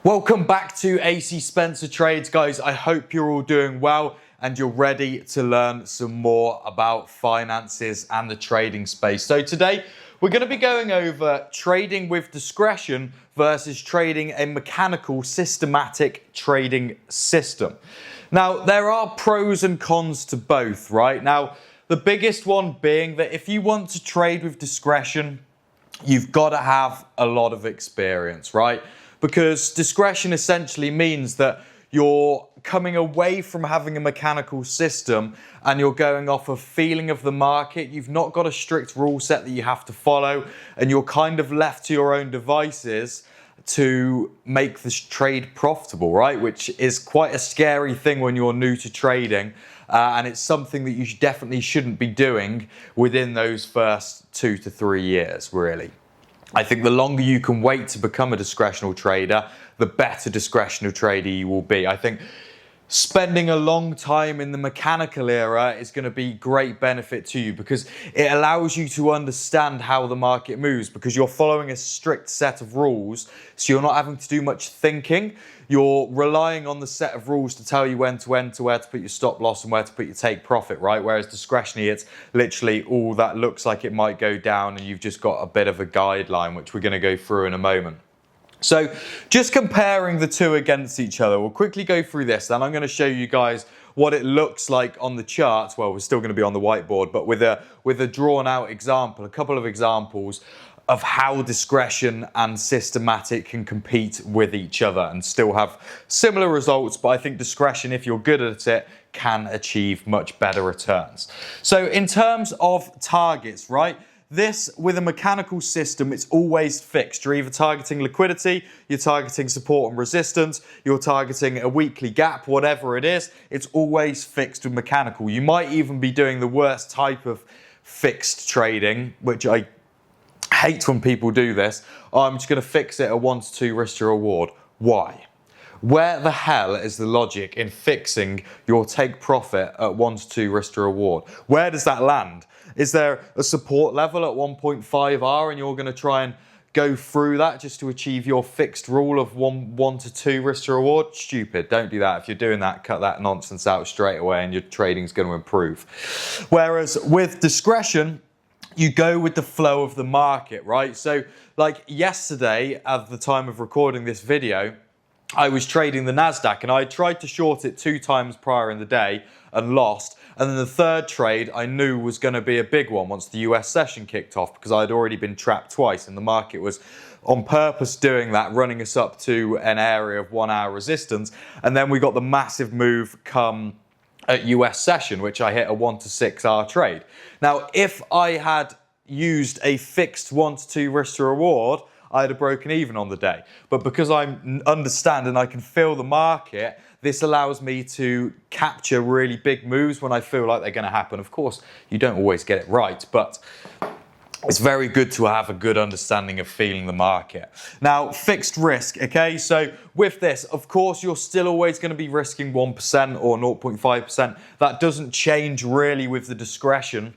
Welcome back to AC Spencer Trades, guys. I hope you're all doing well and you're ready to learn some more about finances and the trading space. So today we're going to be going over trading with discretion versus trading a mechanical, systematic trading system. Now, there are pros and cons to both, right? Now, the biggest one being that if you want to trade with discretion, you've got to have a lot of experience, right? Because discretion essentially means that you're coming away from having a mechanical system and you're going off a feeling of the market. You've not got a strict rule set that you have to follow, and you're kind of left to your own devices to make this trade profitable, right? Which is quite a scary thing when you're new to trading. And it's something that you definitely shouldn't be doing within those first 2 to 3 years, really. I think the longer you can wait to become a discretional trader, the better discretional trader you will be. I think spending a long time in the mechanical era is going to be great benefit to you because it allows you to understand how the market moves, because you're following a strict set of rules, so you're not having to do much thinking. You're relying on the set of rules to tell you when to enter, where to put your stop loss and where to put your take profit, right? Whereas discretionary, it's literally all that looks like it might go down and you've just got a bit of a guideline, which we're going to go through in a moment. So just comparing the two against each other, we'll quickly go through this, and I'm going to show you guys what it looks like on the charts. Well, we're still going to be on the whiteboard, but with a drawn out example, a couple of examples of how discretion and systematic can compete with each other and still have similar results. But I think discretion, if you're good at it, can achieve much better returns. So in terms of targets, right? This, with a mechanical system, it's always fixed. You're either targeting liquidity, you're targeting support and resistance, you're targeting a weekly gap, whatever it is, it's always fixed with mechanical. You might even be doing the worst type of fixed trading, which I hate when people do this. Oh, I'm just going to fix it at 1 to 2 risk to reward. Why? Where the hell is the logic in fixing your take profit at 1 to 2 risk to reward? Where does that land? Is there a support level at 1.5R and you're going to try and go through that just to achieve your fixed rule of 1 to 2 risk to reward? Stupid. Don't do that. If you're doing that, cut that nonsense out straight away and your trading's going to improve. Whereas with discretion, you go with the flow of the market, right? So like yesterday, at the time of recording this video, I was trading the NASDAQ and I tried to short it 2 times prior in the day and lost. And then the third trade I knew was going to be a big one once the US session kicked off, because I'd already been trapped twice and the market was on purpose doing that, running us up to an area of 1 hour resistance. And then we got the massive move come at US session, which I hit a 1 to 6R trade. Now, if I had used a fixed 1 to 2 risk to reward, I'd have broken even on the day. But because I understand and I can feel the market, this allows me to capture really big moves when I feel like they're going to happen. Of course, you don't always get it right, but it's very good to have a good understanding of feeling the market. Now, fixed risk, okay? So with this, of course, you're still always going to be risking 1% or 0.5%. That doesn't change really with the discretion.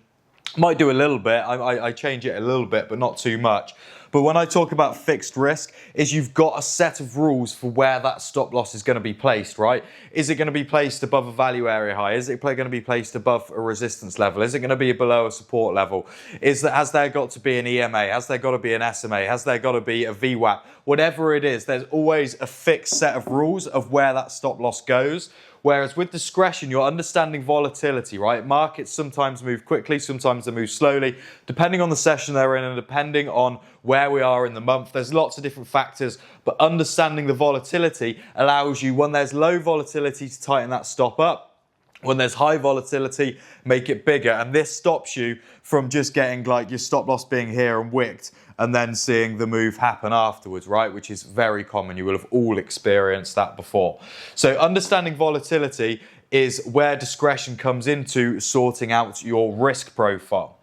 Might do a little bit. I change it a little bit, but not too much. But when I talk about fixed risk, is you've got a set of rules for where that stop loss is going to be placed, right? Is it going to be placed above a value area high? Is it going to be placed above a resistance level? Is it going to be below a support level? Has there got to be an EMA? Has there got to be an SMA? Has there got to be a VWAP? Whatever it is, there's always a fixed set of rules of where that stop loss goes. Whereas with discretion, you're understanding volatility, right? Markets sometimes move quickly, sometimes they move slowly, depending on the session they're in and depending on where we are in the month. There's lots of different factors, but understanding the volatility allows you, when there's low volatility, to tighten that stop up. When there's high volatility, make it bigger. And this stops you from just getting like your stop loss being here and wicked and then seeing the move happen afterwards, right? Which is very common. You will have all experienced that before. So understanding volatility is where discretion comes into sorting out your risk profile.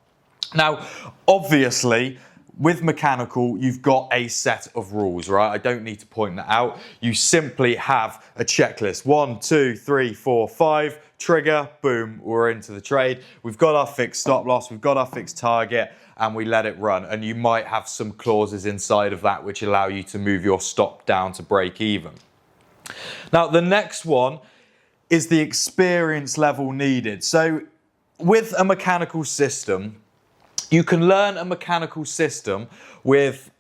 Now, obviously, with mechanical, you've got a set of rules, right? I don't need to point that out. You simply have a checklist. 1, 2, 3, 4, 5. trigger, boom, we're into the trade. We've got our fixed stop loss, we've got our fixed target, and we let it run. And you might have some clauses inside of that which allow you to move your stop down to break even. Now, the next one is the experience level needed. So with a mechanical system, you can learn a mechanical system with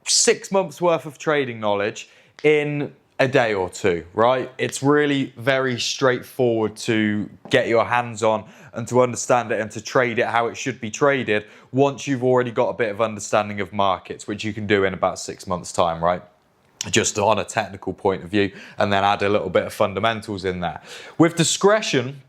6 months worth of trading knowledge in a day or two, right? It's really very straightforward to get your hands on and to understand it and to trade it how it should be traded once you've already got a bit of understanding of markets, which you can do in about 6 months' time, right? Just on a technical point of view, and then add a little bit of fundamentals in there. With discretion,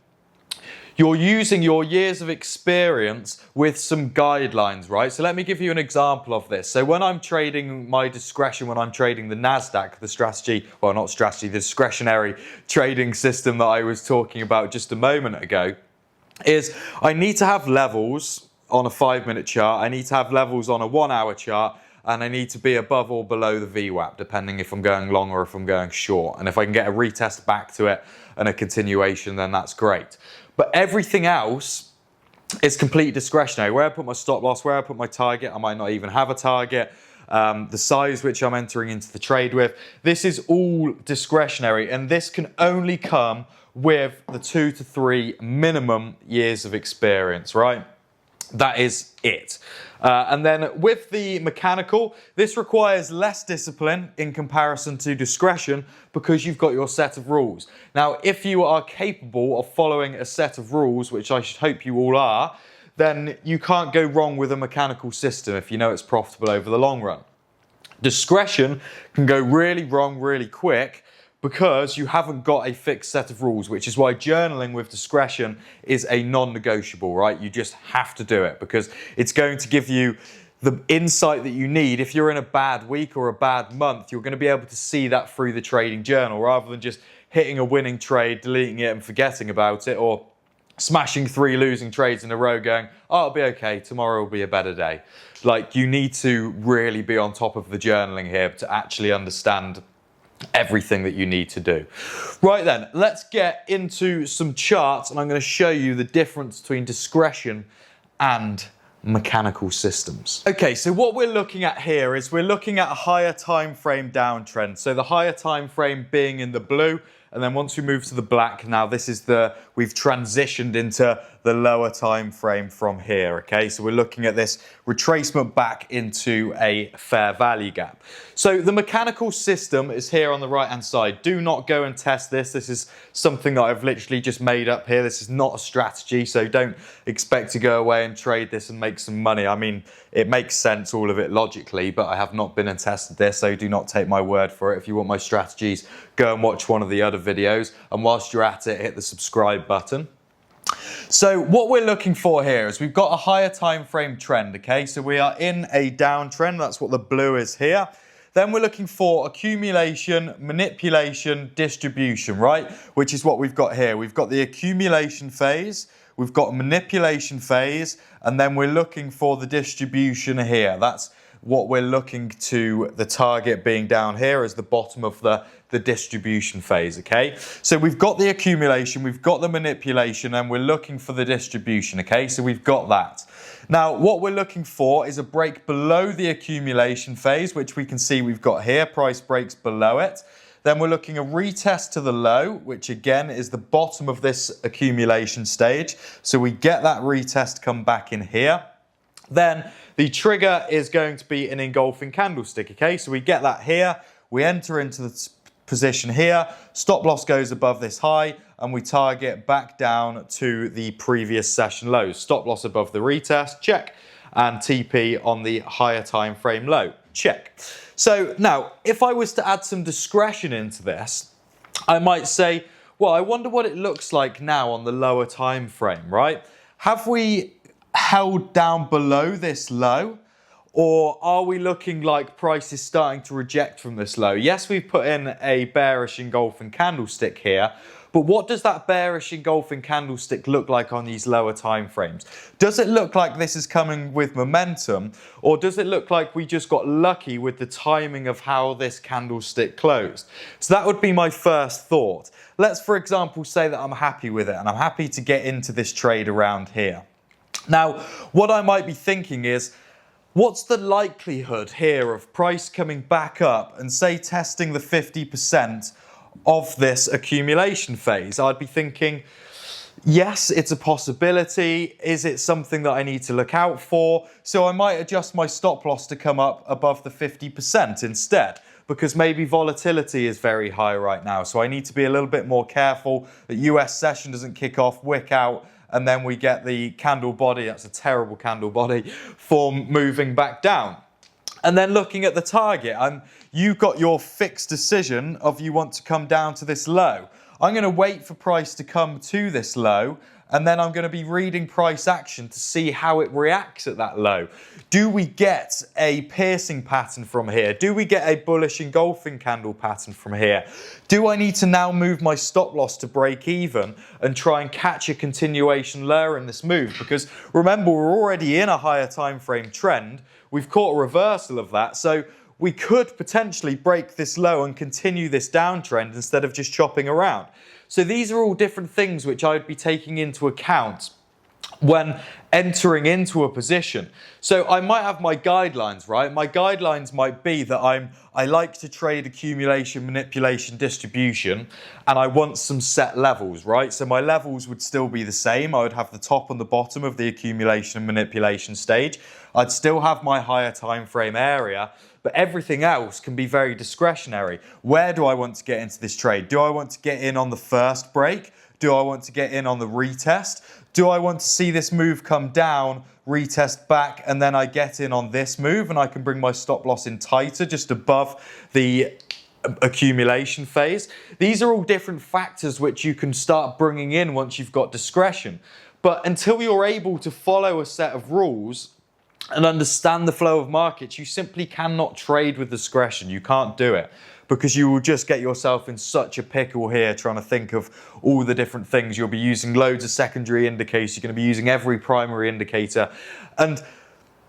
you're using your years of experience with some guidelines, right? So let me give you an example of this. So when I'm trading my discretion, when I'm trading the NASDAQ, the strategy, well, not strategy, the discretionary trading system that I was talking about just a moment ago, is I need to have levels on a 5-minute chart. I need to have levels on a 1-hour chart, and I need to be above or below the VWAP, depending if I'm going long or if I'm going short. And if I can get a retest back to it and a continuation, then that's great. But everything else is completely discretionary. Where I put my stop loss, where I put my target, I might not even have a target. The size which I'm entering into the trade with, this is all discretionary, and this can only come with the 2 to 3 minimum years of experience, right? That is it. And then with the mechanical, this requires less discipline in comparison to discretion because you've got your set of rules. Now, if you are capable of following a set of rules, which I should hope you all are, then you can't go wrong with a mechanical system if you know it's profitable over the long run. Discretion can go really wrong really quick because you haven't got a fixed set of rules, which is why journaling with discretion is a non-negotiable, right? You just have to do it because it's going to give you the insight that you need. If you're in a bad week or a bad month, you're going to be able to see that through the trading journal rather than just hitting a winning trade, deleting it and forgetting about it, or smashing 3 losing trades in a row going, oh, it'll be okay, tomorrow will be a better day. Like, you need to really be on top of the journaling here to actually understand everything that you need to do. Right then, let's get into some charts and I'm going to show you the difference between discretion and mechanical systems. Okay, so what we're looking at here is we're looking at a higher time frame downtrend. So the higher time frame being in the blue, and then once we move to the black, now this is we've transitioned into the lower time frame from here, okay? So we're looking at this retracement back into a fair value gap. So the mechanical system is here on the right-hand side. Do not go and test this. This is something that I've literally just made up here. This is not a strategy, so don't expect to go away and trade this and make some money. I mean, it makes sense, all of it logically, but I have not been and tested this, so do not take my word for it. If you want my strategies, go and watch one of the other videos, and whilst you're at it, hit the subscribe button. So what we're looking for here is we've got a higher time frame trend, okay? So we are in a downtrend, that's what the blue is here. Then we're looking for accumulation, manipulation, distribution, right? Which is what we've got here. We've got the accumulation phase, we've got manipulation phase, and then we're looking for the distribution here. That's what we're looking to, the target being down here as the bottom of the distribution phase, okay? So we've got the accumulation, we've got the manipulation, and we're looking for the distribution, okay? So we've got that. Now, what we're looking for is a break below the accumulation phase, which we can see we've got here, price breaks below it. Then we're looking a retest to the low, which again is the bottom of this accumulation stage. So we get that retest come back in here. Then the trigger is going to be an engulfing candlestick, okay? So we get that here, we enter into the position here, stop loss goes above this high, and we target back down to the previous session lows. Stop loss above the retest, check, and TP on the higher time frame low, check. So now, if I was to add some discretion into this, I might say, well, I wonder what it looks like now on the lower time frame, right? Have we held down below this low, or are we looking like price is starting to reject from this low? Yes, we've put in a bearish engulfing candlestick here, But what does that bearish engulfing candlestick look like on these lower time frames? Does it look like this is coming with momentum, or does it look like we just got lucky with the timing of how this candlestick closed? So that would be my first thought. Let's, for example, say that I'm happy with it and I'm happy to get into this trade around here. Now, what I might be thinking is, what's the likelihood here of price coming back up and say testing the 50% of this accumulation phase? I'd be thinking, yes, it's a possibility. Is it something that I need to look out for? So I might adjust my stop loss to come up above the 50% instead, because maybe volatility is very high right now. So I need to be a little bit more careful that US session doesn't kick off, wick out, and then we get the candle body, that's a terrible candle body, form moving back down. And then looking at the target, you've got your fixed decision of you want to come down to this low. I'm going to wait for price to come to this low, and then I'm going to be reading price action to see how it reacts at that low. Do we get a piercing pattern from here? Do we get a bullish engulfing candle pattern from here? Do I need to now move my stop loss to break even and try and catch a continuation lower in this move? Because remember, we're already in a higher time frame trend. We've caught a reversal of that. So we could potentially break this low and continue this downtrend instead of just chopping around. So these are all different things which I would be taking into account when entering into a position. So I might have my guidelines, right? My guidelines might be that I like to trade accumulation, manipulation, distribution, and I want some set levels, right? So my levels would still be the same. I would have the top and the bottom of the accumulation and manipulation stage. I'd still have my higher time frame area, but everything else can be very discretionary. Where do I want to get into this trade? Do I want to get in on the first break? Do I want to get in on the retest? Do I want to see this move come down, retest back, and then I get in on this move and I can bring my stop loss in tighter just above the accumulation phase? These are all different factors which you can start bringing in once you've got discretion. But until you're able to follow a set of rules and understand the flow of markets, you simply cannot trade with discretion. You can't do it, because you will just get yourself in such a pickle here trying to think of all the different things. You'll be using loads of secondary indicators. You're going to be using every primary indicator. And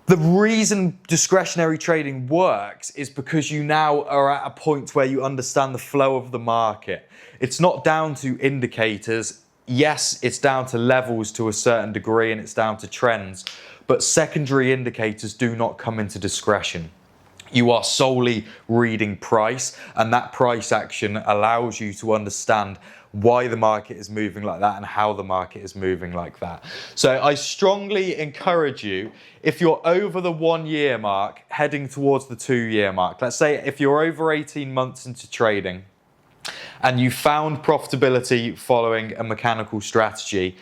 the reason discretionary trading works is because you now are at a point where you understand the flow of the market. It's not down to indicators. Yes, it's down to levels to a certain degree and it's down to trends. But secondary indicators do not come into discretion. You are solely reading price, and that price action allows you to understand why the market is moving like that and how the market is moving like that. So I strongly encourage you, if you're over the 1 year mark, heading towards the 2 year mark, let's say if you're over 18 months into trading and you found profitability following a mechanical strategy,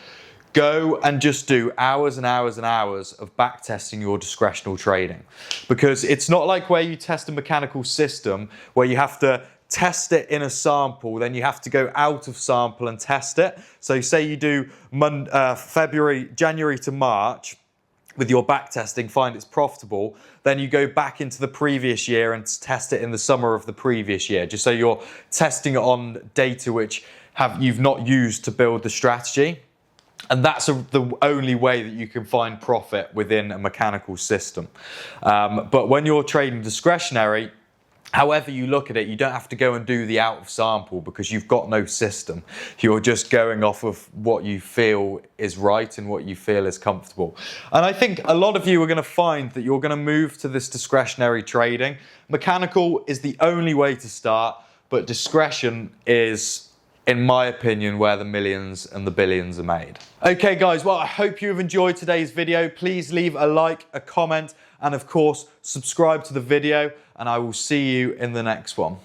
go and just do hours and hours and hours of back testing your discretional trading. Because it's not like where you test a mechanical system where you have to test it in a sample, then you have to go out of sample and test it. So say you do January to March with your back testing, find it's profitable, then you go back into the previous year and test it in the summer of the previous year, just so you're testing it on data which you've not used to build the strategy. And that's the only way that you can find profit within a mechanical system. But when you're trading discretionary, however you look at it, you don't have to go and do the out of sample because you've got no system. You're just going off of what you feel is right and what you feel is comfortable. And I think a lot of you are going to find that you're going to move to this discretionary trading. Mechanical is the only way to start, but discretion is, in my opinion, where the millions and the billions are made. Okay guys, well I hope you've enjoyed today's video. Please leave a like, a comment, and of course subscribe to the video, and I will see you in the next one.